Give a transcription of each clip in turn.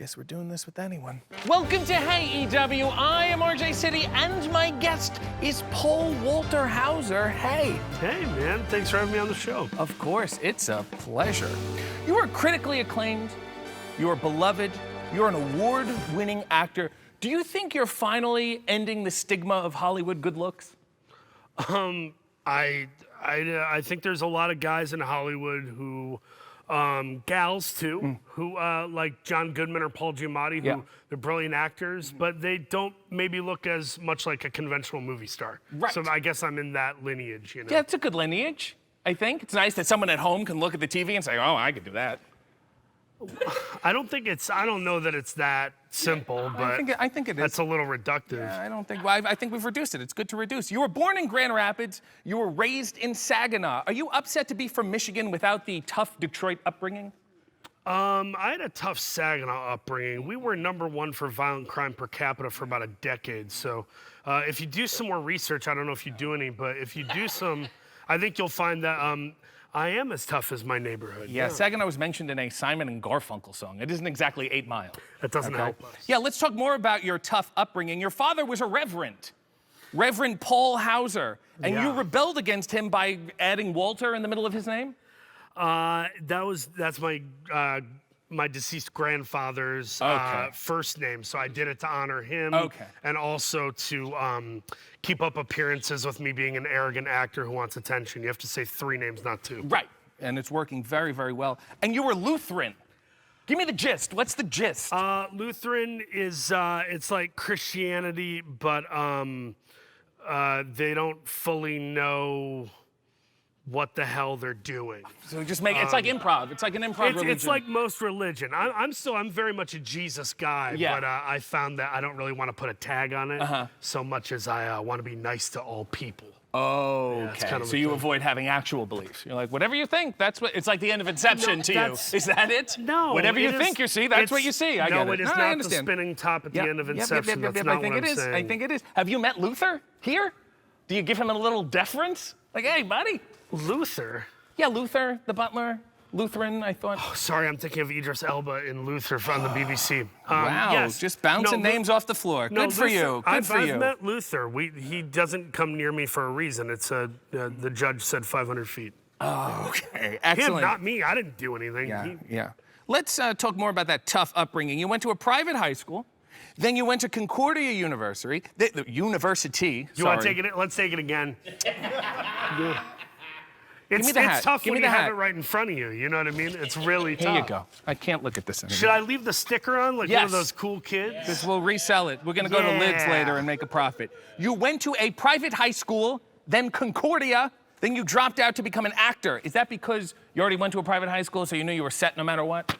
Guess we're doing this with anyone. Welcome to Hey EW. I am RJ City, and my guest is Paul Walter Hauser. Hey. Hey, man. Thanks for having me on the show. Of course, it's a pleasure. You are critically acclaimed. You are beloved. You're an award-winning actor. Do you think you're finally ending the stigma of Hollywood good looks? I think there's a lot of guys in Hollywood who, gals too, who like John Goodman or Paul Giamatti, who they're brilliant actors, but they don't maybe look as much like a conventional movie star. Right. So I guess I'm in that lineage, you know. Yeah, it's a good lineage, I think. It's nice that someone at home can look at the TV and say, oh, I could do that. I don't know that it's that simple, but I think it is. That's a little reductive. Yeah, I think we've reduced it. It's good to reduce. You were born in Grand Rapids. You were raised in Saginaw. Are you upset to be from Michigan without the tough Detroit upbringing? I had a tough Saginaw upbringing. We were #1 for violent crime per capita for about a decade. So if you do some more research, I don't know if you do any, but if you do some, I think you'll find that I am as tough as my neighborhood. Yeah, Saginaw was mentioned in a Simon and Garfunkel song. It isn't exactly 8 Mile. That doesn't help us. Yeah, let's talk more about your tough upbringing. Your father was a reverend, Reverend Paul Hauser, and you rebelled against him by adding Walter in the middle of his name? That's my deceased grandfather's first name, so I did it to honor him and also to keep up appearances with me being an arrogant actor who wants attention. You have to say 3 names, not 2. Right, and it's working very, very well. And you were Lutheran. Give me the gist. What's the gist? Lutheran is, it's like Christianity, but they don't fully know what the hell they're doing. So just make it's like improv. It's like an improv religion. It's like most religion. I'm very much a Jesus guy, but I found that I don't really want to put a tag on it so much as I want to be nice to all people. Oh, yeah, okay. kind of so you avoid having actual beliefs. You're like, whatever you think, that's what. It's like the end of Inception to you. Is that it? No. Whatever you think you see, that's what you see. I get it. No, it is not the spinning top at the end of Inception. That's not what I'm saying. I think it is. Have you met Luther here? Do you give him a little deference? Like, hey, buddy. Luther? Yeah, Luther, the butler. Lutheran, I thought. Oh, sorry, I'm thinking of Idris Elba in Luther from the BBC. Wow, yes. Just bouncing names off the floor. Good for you. Good for you. I've met Luther. He doesn't come near me for a reason. It's the judge said 500 feet. Oh, okay. Excellent. Him, not me. I didn't do anything. Yeah. Let's talk more about that tough upbringing. You went to a private high school. Then you went to Concordia University. The university. You want to take it? Let's take it again. It's tough when you have it right in front of you. You know what I mean? It's really tough. Here you go. I can't look at this anymore. Should I leave the sticker on like one of those cool kids? Because we'll resell it. We're going to go to Lids later and make a profit. You went to a private high school, then Concordia, then you dropped out to become an actor. Is that because you already went to a private high school, so you knew you were set no matter what?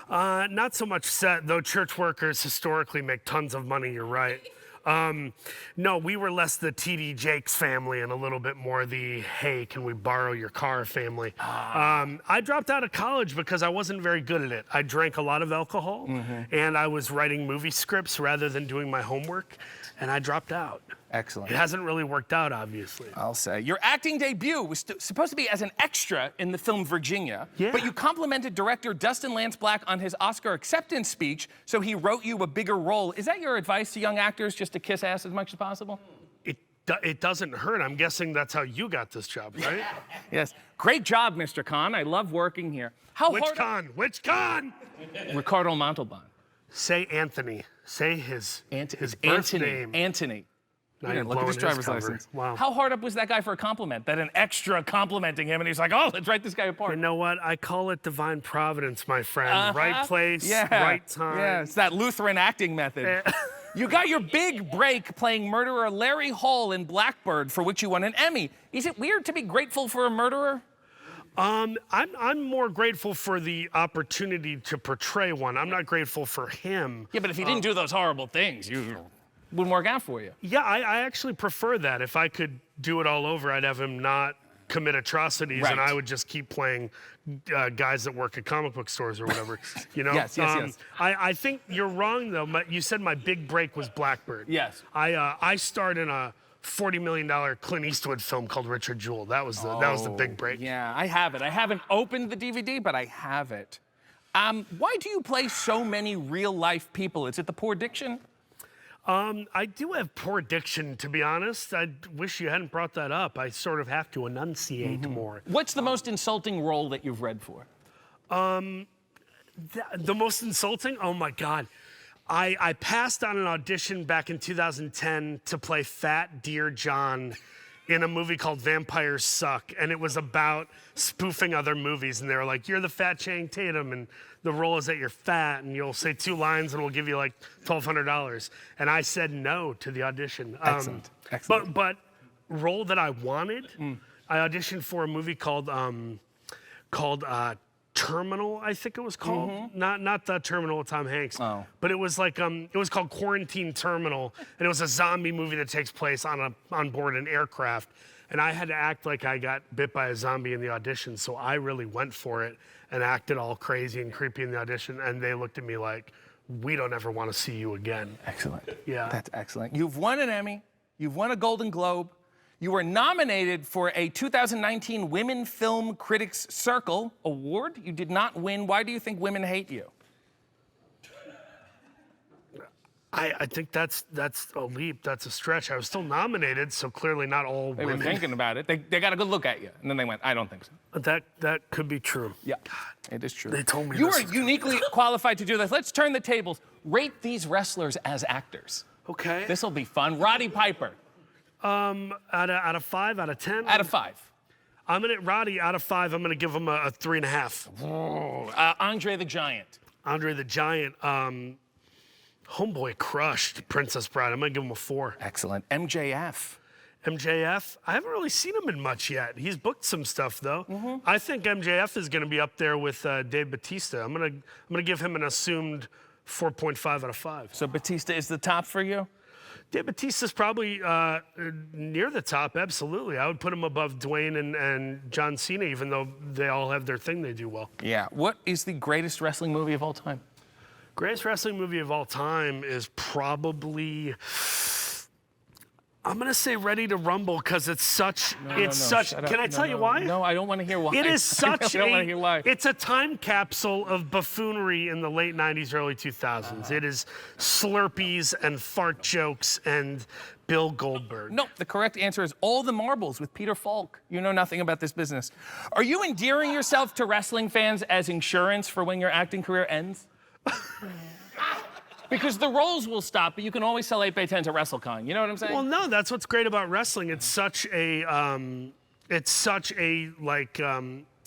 Not so much set, though church workers historically make tons of money, you're right. No, we were less the T.D. Jakes family and a little bit more the, hey, can we borrow your car family. I dropped out of college because I wasn't very good at it. I drank a lot of alcohol, and I was writing movie scripts rather than doing my homework, and I dropped out. Excellent. It hasn't really worked out, obviously. I'll say. Your acting debut was supposed to be as an extra in the film Virginia, but you complimented director Dustin Lance Black on his Oscar acceptance speech, so he wrote you a bigger role. Is that your advice to young actors, just to kiss ass as much as possible? It doesn't hurt. I'm guessing that's how you got this job, right? Yes. Great job, Mr. Khan. I love working here. Which Khan? Which Khan? Ricardo Montalban. Say Anthony. Say his birth name. Anthony. Now you're look at his driver's license. Wow. How hard up was that guy for a compliment? That an extra complimenting him, and he's like, oh, let's write this guy apart. You know what? I call it divine providence, my friend. Right place, right time. Yeah, it's that Lutheran acting method. You got your big break playing murderer Larry Hall in Blackbird, for which you won an Emmy. Is it weird to be grateful for a murderer? I'm more grateful for the opportunity to portray one. I'm not grateful for him. Yeah, but if he didn't do those horrible things, wouldn't work out for you. Yeah, I actually prefer that. If I could do it all over, I'd have him not commit atrocities, and I would just keep playing guys that work at comic book stores or whatever. You know? Yes. I think you're wrong, though. You said my big break was Blackbird. Yes. I starred in a $40 million Clint Eastwood film called Richard Jewell. That was the big break. Yeah, I have it. I haven't opened the DVD, but I have it. Why do you play so many real-life people? Is it the poor diction? I do have poor diction, to be honest. I wish you hadn't brought that up. I sort of have to enunciate more. What's the most insulting role that you've read for? The most insulting? Oh my God. I passed on an audition back in 2010 to play Fat Dear John in a movie called Vampires Suck, and it was about spoofing other movies, and they were like, you're the fat Channing Tatum, and the role is that you're fat, and you'll say 2 lines, and we'll give you like $1,200. And I said no to the audition. Excellent. Excellent. But role that I wanted, I auditioned for a movie called Terminal, I think it was called. Not the Terminal with Tom Hanks. Oh. But it was like it was called Quarantine Terminal, and it was a zombie movie that takes place on board an aircraft. And I had to act like I got bit by a zombie in the audition, so I really went for it and acted all crazy and creepy in the audition. And they looked at me like, "We don't ever want to see you again." Excellent. Yeah. That's excellent. You've won an Emmy. You've won a Golden Globe. You were nominated for a 2019 Women Film Critics Circle Award. You did not win. Why do you think women hate you? I think that's a leap. That's a stretch. I was still nominated, so clearly not all They women. were thinking about it. They got a good look at you. And then they went, I don't think so. That could be true. Yeah, it is true. They told me you this are was uniquely qualified to do this. Let's turn the tables. Rate these wrestlers as actors. Okay. This will be fun. Roddy Piper. Out of 5, out of 10? Out of 5. I'm gonna Roddy. Out of 5, I'm gonna give him a 3.5. Andre the Giant. Andre the Giant. Homeboy crushed Princess Bride. I'm gonna give him a 4. Excellent. MJF. MJF. I haven't really seen him in much yet. He's booked some stuff though. I think MJF is gonna be up there with Dave Bautista. I'm gonna give him an assumed 4.5 out of 5. So Batista is the top for you? Dave Bautista's probably near the top, absolutely. I would put him above Dwayne and John Cena, even though they all have their thing they do well. Yeah. What is the greatest wrestling movie of all time? Greatest wrestling movie of all time is probably, I'm gonna say Ready to Rumble, because it's such, can I tell you why? No, I don't want to hear why. It is such I don't want to hear why. It's a time capsule of buffoonery in the late 90s, early 2000s. It is Slurpees and fart jokes and Bill Goldberg. No, the correct answer is All the Marbles with Peter Falk. You know nothing about this business. Are you endearing yourself to wrestling fans as insurance for when your acting career ends? Because the roles will stop, but you can always sell 8x10s at WrestleCon. You know what I'm saying? Well, no, that's what's great about wrestling. It's such a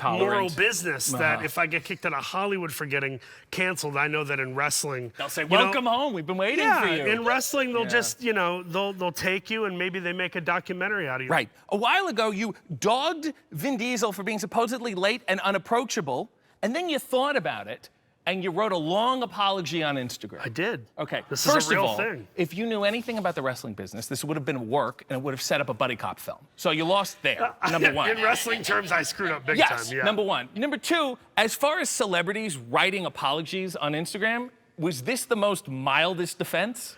moral business that if I get kicked out of Hollywood for getting canceled, I know that in wrestling they'll say, "Welcome home. We've been waiting for you." In wrestling, they'll just they'll take you and maybe they make a documentary out of you. Right. A while ago, you dogged Vin Diesel for being supposedly late and unapproachable, and then you thought about it. And you wrote a long apology on Instagram. I did. Okay. This First is a real of all, thing. if you knew anything about the wrestling business, this would have been work, and it would have set up a buddy cop film. So you lost there, number one. In wrestling terms, I screwed up big time. Yes, Yeah. number one. Number two, as far as celebrities writing apologies on Instagram, was this the most mildest defense?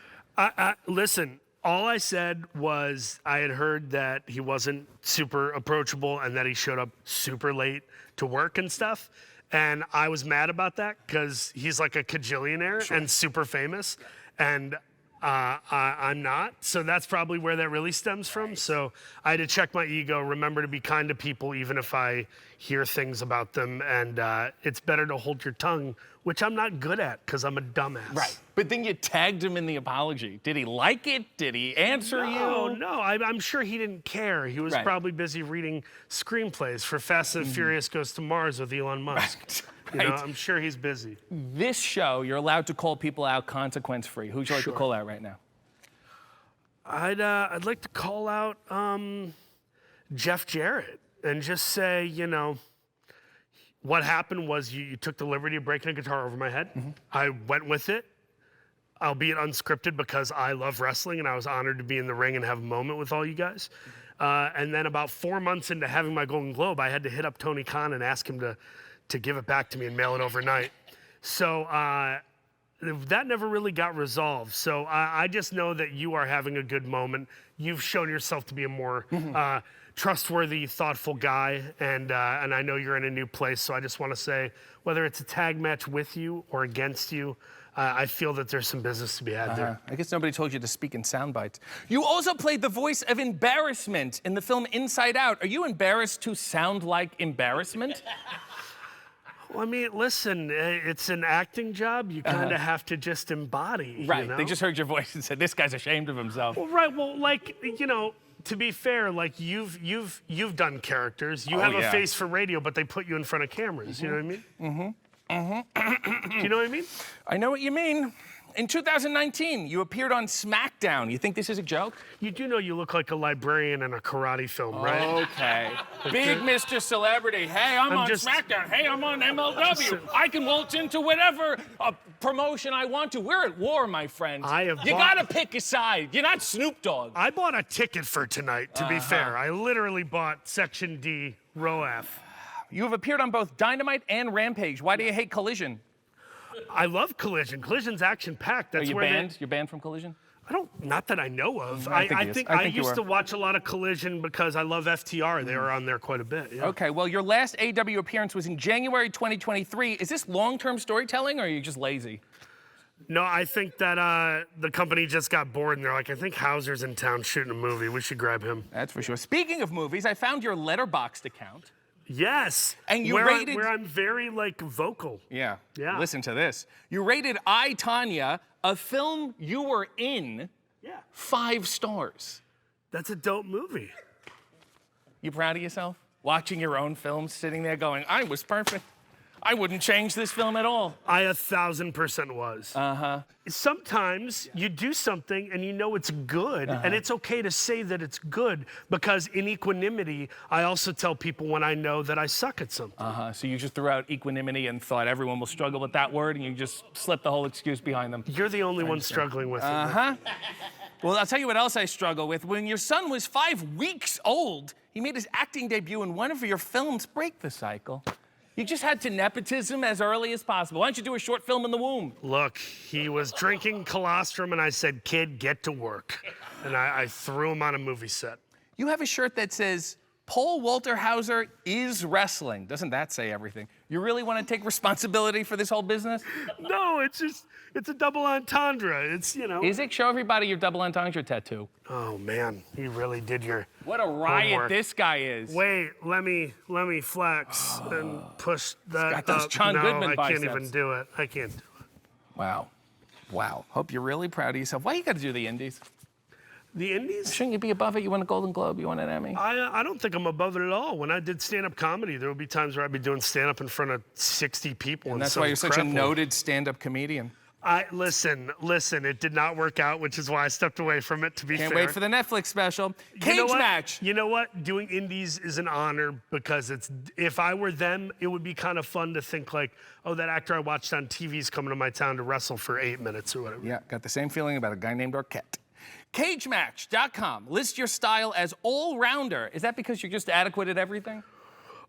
Listen, all I said was I had heard that he wasn't super approachable and that he showed up super late to work and stuff. And I was mad about that because he's like a cajillionaire and super famous. And I'm not. So that's probably where that really stems from. So I had to check my ego, remember to be kind to people, even if I hear things about them. And it's better to hold your tongue, which I'm not good at because I'm a dumbass. Right. But then you tagged him in the apology. Did he like it? Did he answer you? No, I'm sure he didn't care. He was probably busy reading screenplays for Fast and Furious Goes to Mars with Elon Musk. Right. You know, I'm sure he's busy. This show, you're allowed to call people out consequence-free. Who'd you like to call out right now? I'd like to call out Jeff Jarrett and just say, what happened was you took the liberty of breaking a guitar over my head. I went with it, albeit unscripted, because I love wrestling and I was honored to be in the ring and have a moment with all you guys. And then about 4 months into having my Golden Globe, I had to hit up Tony Khan and ask him to give it back to me and mail it overnight. So that never really got resolved. So I just know that you are having a good moment. You've shown yourself to be a more trustworthy, thoughtful guy, and I know you're in a new place. So I just want to say, whether it's a tag match with you or against you, I feel that there's some business to be had there. I guess nobody told you to speak in sound bites. You also played the voice of embarrassment in the film Inside Out. Are you embarrassed to sound like embarrassment? Well, I mean, listen, it's an acting job. You kind of have to just embody. Right. You know? They just heard your voice and said, "This guy's ashamed of himself." Well, right. Well, like, you know, to be fair, like you've done characters. You have a face for radio, but they put you in front of cameras. You know what I mean? Do you know what I mean? I know what you mean. In 2019, you appeared on SmackDown. You think this is a joke? You do know you look like a librarian in a karate film, right? Okay. Big Mr. Celebrity. Hey, I'm on SmackDown. Hey, I'm on MLW. I can waltz into whatever promotion I want to. We're at war, my friend. You gotta pick a side. You're not Snoop Dogg. I bought a ticket for tonight, to be fair. I literally bought Section D, Row F. You have appeared on both Dynamite and Rampage. Why do you hate Collision? I love Collision. Collision's action-packed. That's Are you banned? You're banned from Collision? Not that I know of. I think I used to watch a lot of Collision because I love FTR. They were on there quite a bit. Yeah. Okay, well, your last AEW appearance was in January 2023. Is this long-term storytelling, or are you just lazy? No, I think that the company just got bored, and they're like, I think Hauser's in town shooting a movie. We should grab him. That's for sure. Speaking of movies, I found your Letterboxd account. Yes. And you where rated... where I'm very, like, vocal. Yeah. Yeah. Listen to this. You rated I, Tonya, a film you were in, 5 stars. That's a dope movie. You proud of yourself? Watching your own film, sitting there going, I was perfect. I wouldn't change this film at all. I 1,000% was. Sometimes you do something and you know it's good, and it's okay to say that it's good, because in equanimity, I also tell people when I know that I suck at something. So you just threw out equanimity and thought everyone will struggle with that word, and you just slipped the whole excuse behind them. You're the only one struggling with it. Well, I'll tell you what else I struggle with. When your son was 5 weeks old, he made his acting debut in one of your films. Break the cycle. You just had to nepotism as early as possible. Why don't you do a short film in the womb? Look, he was drinking colostrum, and I said, kid, get to work. And I threw him on a movie set. You have a shirt that says, Paul Walter Hauser is wrestling. Doesn't that say everything? You really want to take responsibility for this whole business? No, it's a double entendre. It's, you know. Is it? Show everybody your double entendre tattoo. Oh, man, you really did your What a riot homework. This guy is. Wait, let me flex and push that got those up. John Goodman I can't biceps. even do it. I can't do it. Wow. Wow. Hope you're really proud of yourself. Why you got to do the indies? The Indies? Shouldn't you be above it? You won a Golden Globe, you won an Emmy. I don't think I'm above it at all. When I did stand-up comedy, there would be times where I'd be doing stand-up in front of 60 people. And that's why you're such a noted stand-up comedian. Listen, it did not work out, which is why I stepped away from it, to be fair. Can't wait for the Netflix special. Cage match. You know what? Doing indies is an honor, because if I were them, it would be kind of fun to think like, oh, that actor I watched on TV is coming to my town to wrestle for 8 minutes or whatever. Yeah, got the same feeling about a guy named Arquette. CageMatch.com. List your style as all-rounder. Is that because you're just adequate at everything?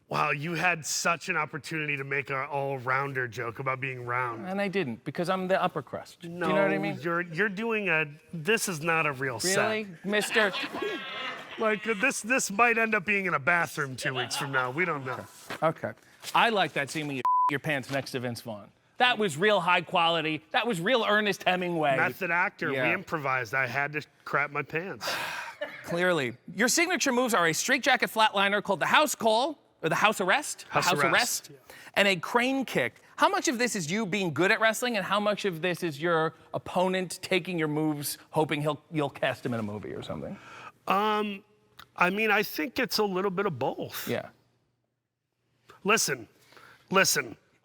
Wow, you had such an opportunity to make an all-rounder joke about being round. And I didn't, because I'm the upper crust. No, do you know what I mean? You're doing this is not a real set. Really, Mr. Like, this might end up being in a bathroom 2 weeks from now. We don't know. Okay. I like that scene when you your pants next to Vince Vaughn. That was real high quality. That was real Ernest Hemingway. Method actor. Yeah. We improvised. I had to crap my pants. Clearly. Your signature moves are a straitjacket flatliner called the house call, or the house arrest. House arrest. Yeah. And a crane kick. How much of this is you being good at wrestling, and how much of this is your opponent taking your moves, hoping you'll cast him in a movie or something? I mean, I think it's a little bit of both. Yeah. Listen.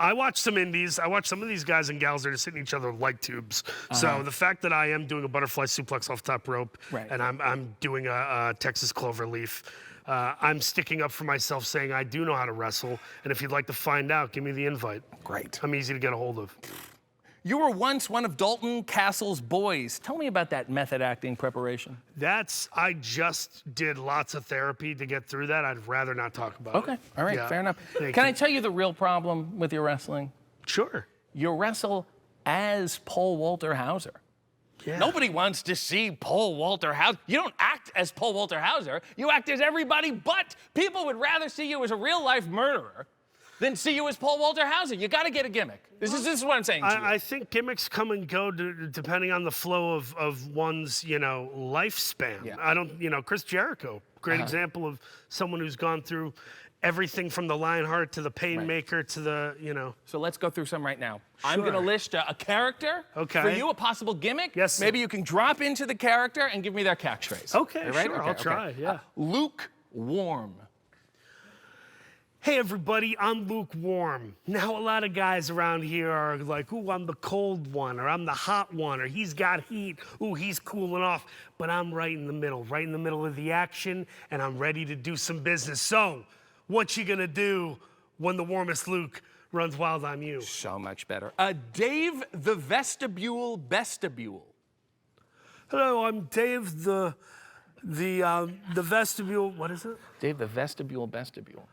I watch some indies. I watch some of these guys and gals that are just hitting each other with light tubes. So the fact that I am doing a butterfly suplex off top rope, and I'm doing a Texas clover leaf, I'm sticking up for myself, saying I do know how to wrestle, and if you'd like to find out, give me the invite. Great. I'm easy to get a hold of. You were once one of Dalton Castle's boys. Tell me about that method acting preparation. I just did lots of therapy to get through that. I'd rather not talk about it. Okay, all right, Yeah. fair enough. Thank Can you. I tell you the real problem with your wrestling? Sure. You wrestle as Paul Walter Hauser. Yeah. Nobody wants to see Paul Walter Hauser. You don't act as Paul Walter Hauser. You act as everybody but. People would rather see you as a real-life murderer than see you as Paul Walter Hauser. You got to get a gimmick. This is what I'm saying to you. I think gimmicks come and go depending on the flow of one's, lifespan. Yeah. I don't, Chris Jericho, great example of someone who's gone through everything from the Lionheart to the Painmaker to the, So let's go through some right now. I'm going to list a character for you, a possible gimmick. Yes. Maybe you can drop into the character and give me their catchphrase. Okay, You ready? sure, I'll try, yeah. Lukewarm. Hey everybody, I'm lukewarm. Now a lot of guys around here are like, ooh, I'm the cold one, or I'm the hot one, or he's got heat, ooh, he's cooling off. But I'm right in the middle of the action, and I'm ready to do some business. So, what you gonna do when the warmest Luke runs wild on you? So much better. Dave the Vestibule Bestibule. Hello, I'm Dave the Vestibule, what is it? Dave the Vestibule Bestibule.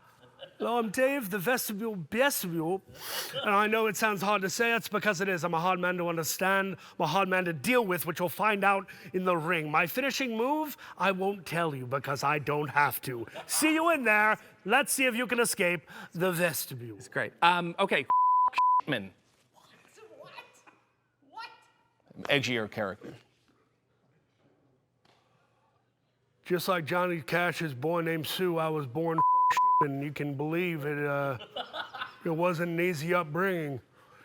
Hello, I'm Dave, the Vestibule. And I know it sounds hard to say, it's because it is. I'm a hard man to understand, I'm a hard man to deal with, which you'll find out in the ring. My finishing move, I won't tell you because I don't have to. See you in there. Let's see if you can escape the vestibule. It's great. Okay, man. What? Edgier character. Just like Johnny Cash's boy named Sue, I was born and you can believe it. It wasn't an easy upbringing.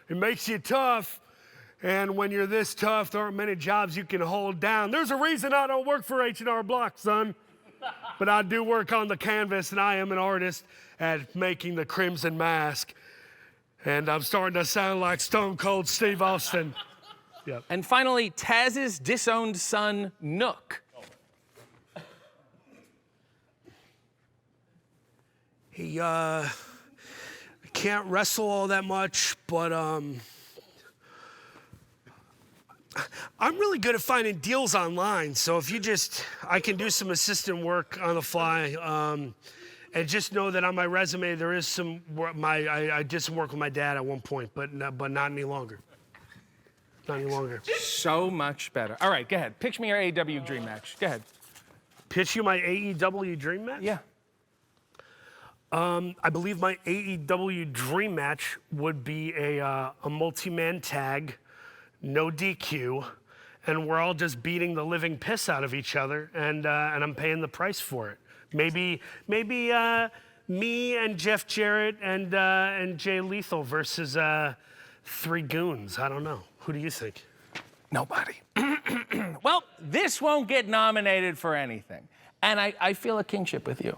It makes you tough, and when you're this tough, there aren't many jobs you can hold down. There's a reason I don't work for H&R Block, son. But I do work on the canvas, and I am an artist at making the Crimson Mask. And I'm starting to sound like Stone Cold Steve Austin. Yep. And finally, Taz's disowned son, Nook. He can't wrestle all that much, but I'm really good at finding deals online. So if I can do some assistant work on the fly, and just know that on my resume there is some work. I did some work with my dad at one point, but not any longer. Not any longer. So much better. All right, go ahead. Pitch me your AEW dream match. Go ahead. Pitch you my AEW dream match? Yeah. I believe my AEW dream match would be a multi-man tag, no DQ, and we're all just beating the living piss out of each other, and I'm paying the price for it. Maybe me and Jeff Jarrett and Jay Lethal versus 3 goons. I don't know. Who do you think? Nobody. Well, this won't get nominated for anything, and I feel a kinship with you.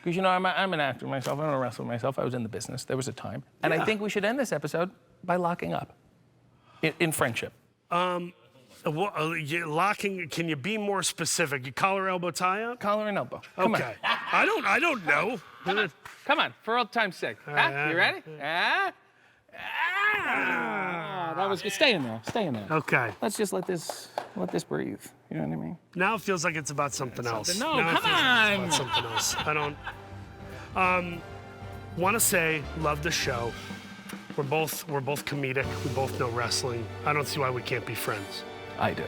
Because, I'm an actor myself. I'm a wrestler myself. I was in the business. There was a time. And I think we should end this episode by locking up in friendship. Locking, can you be more specific? You collar, elbow, tie up? Collar and elbow. Come Okay. I don't know. on. Come on, for old time's sake. Huh? You ready? That was good. Stay in there. Stay in there. Okay. Let's just let this breathe. You know what I mean? Now it feels like it's about something else. No, Now it come feels like on. it's about something else. I don't. Want to say, love the show. We're both comedic. We both know wrestling. I don't see why we can't be friends. I do.